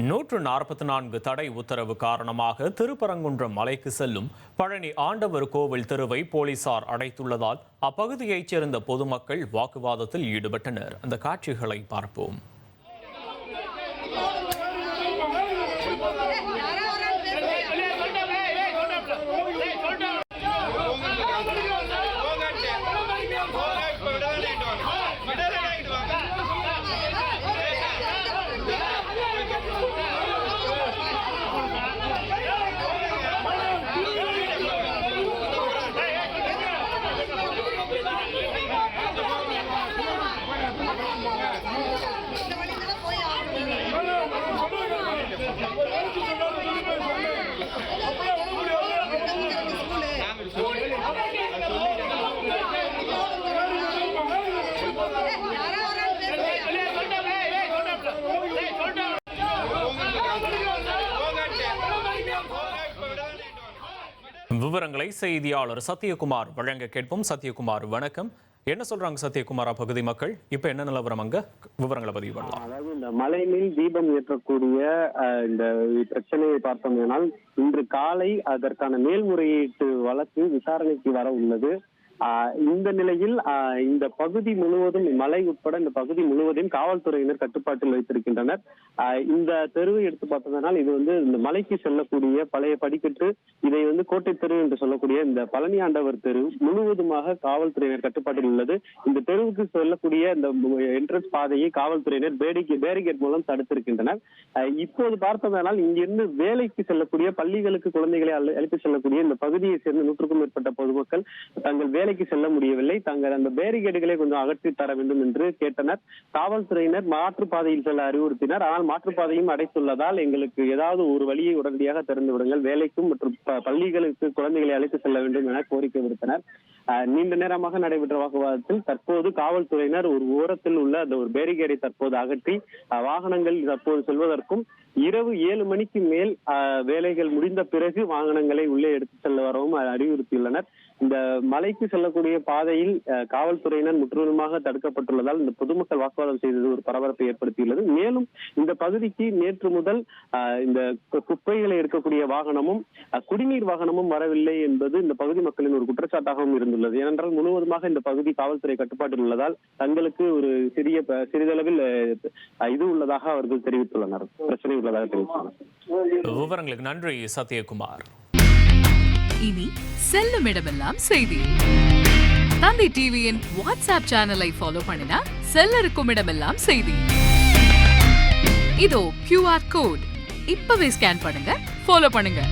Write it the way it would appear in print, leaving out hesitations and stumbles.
144 தடை உத்தரவு காரணமாக திருப்பரங்குன்றம் மலைக்கு செல்லும் பழனி ஆண்டவர் கோவில் தெருவை போலீசார் அடைத்துள்ளதால் அப்பகுதியைச் சேர்ந்த பொதுமக்கள் வாக்குவாதத்தில் ஈடுபட்டனர். அந்த காட்சிகளை பார்ப்போம். விவரங்களை செய்தியாளர் சத்யகுமார் வழங்க கேட்போம். சத்யகுமார், வணக்கம். என்ன சொல்றாங்க சத்யகுமார் பகுதி மக்கள்? இப்ப என்ன நிலவரம், அங்க விவரங்களை பதிவு பண்ணலாம். அதாவது இந்த மலை மேல் தீபம் ஏற்றக்கூடிய இந்த பிரச்சனையை பார்த்தோம்னால் இன்று காலை அதற்கான மேல்முறையீட்டு வழக்கு விசாரணைக்கு வர உள்ளது. இந்த நிலையில் இந்த பகுதி முழுவதும், மலை உட்பட இந்த பகுதி முழுவதும் காவல்துறையினர் கட்டுப்பாட்டில் வைத்திருக்கின்றனர். இந்த தெருவை எடுத்து பார்த்ததனால் இது இந்த மலைக்கு செல்லக்கூடிய பழைய படிக்கட்டு, இதை கோட்டை தெரு என்று சொல்லக்கூடிய இந்த பழனி ஆண்டவர் தெரு முழுவதுமாக காவல்துறையினர் கட்டுப்பாட்டில் உள்ளது. இந்த தெருவுக்கு செல்லக்கூடிய இந்த என்ட்ரன்ஸ் பாதையை காவல்துறையினர் பேரிகேட் மூலம் தடுத்திருக்கின்றனர். இப்போது பார்த்ததனால் இங்கிருந்து வேலைக்கு செல்லக்கூடிய, பள்ளிகளுக்கு குழந்தைகளை அழைத்து செல்லக்கூடிய இந்த பகுதியை சேர்ந்த 100க்கும் மேற்பட்ட பொதுமக்கள் தங்கள் வேலைக்கு செல்ல முடியவில்லை. தாங்கள் அந்த பேரிகேடுகளை கொஞ்சம் அகற்றி தர வேண்டும் என்று கேட்டனர். காவல்துறையினர் மாற்றுப்பாதையில் செல்ல அறிவுறுத்தினர். ஆனால் மாற்றுப்பாதையும் அடைத்துள்ளதால் எங்களுக்கு ஏதாவது ஒரு வழியை உடனடியாக திறந்து விடுங்கள், வேலைக்கும் மற்றும் பள்ளிகளுக்கு குழந்தைகளை அழைத்து செல்ல வேண்டும் என கோரிக்கை விடுத்தனர். நீண்ட நேரமாக நடைபெற்ற வாக்குவாதத்தில் தற்போது காவல்துறையினர் ஒரு ஓரத்தில் உள்ள அந்த ஒரு பேரிகேடை தற்போது அகற்றி வாகனங்கள் தற்போது செல்வதற்கும், இரவு 7 மணிக்கு மேல் வேலைகள் முடிந்த பிறகு வாகனங்களை உள்ளே எடுத்து செல்ல வரவும் அறிவுறுத்தியுள்ளனர். இந்த மலைக்கு செல்லக்கூடிய பாதையில் காவல்துறையினர் முற்றிலுமாக தடுக்கப்பட்டுள்ளதால் இந்த பொதுமக்கள் வாக்குவாதம் செய்தது ஒரு பரபரப்பை ஏற்படுத்தியுள்ளது. மேலும் இந்த பகுதிக்கு நேற்று முதல் இந்த குப்பைகளை எடுக்கக்கூடிய வாகனமும் குடிநீர் வாகனமும் வரவில்லை என்பது இந்த பகுதி மக்களின் ஒரு குற்றச்சாட்டாகவும் இருந்துள்ளது. ஏனென்றால் முழுவதுமாக இந்த பகுதி காவல்துறை கட்டுப்பாட்டில் உள்ளதால் தங்களுக்கு ஒரு சிறிதளவில் இது உள்ளதாக அவர்கள் தெரிவித்துள்ளனர், பிரச்சனை உள்ளதாக தெரிவித்துள்ளனர். விவரங்களுக்கு நன்றி சத்யகுமார். இனி செல்லும் இடமெல்லாம் செய்தி. தந்தை டிவியின் வாட்ஸ்அப் சேனலை ஃபாலோ பண்ணினா செல்ல இருக்கும் இடமெல்லாம் செய்தி. இதோ QR கோட், இப்பவே ஸ்கேன் பண்ணுங்க, ஃபாலோ பண்ணுங்க.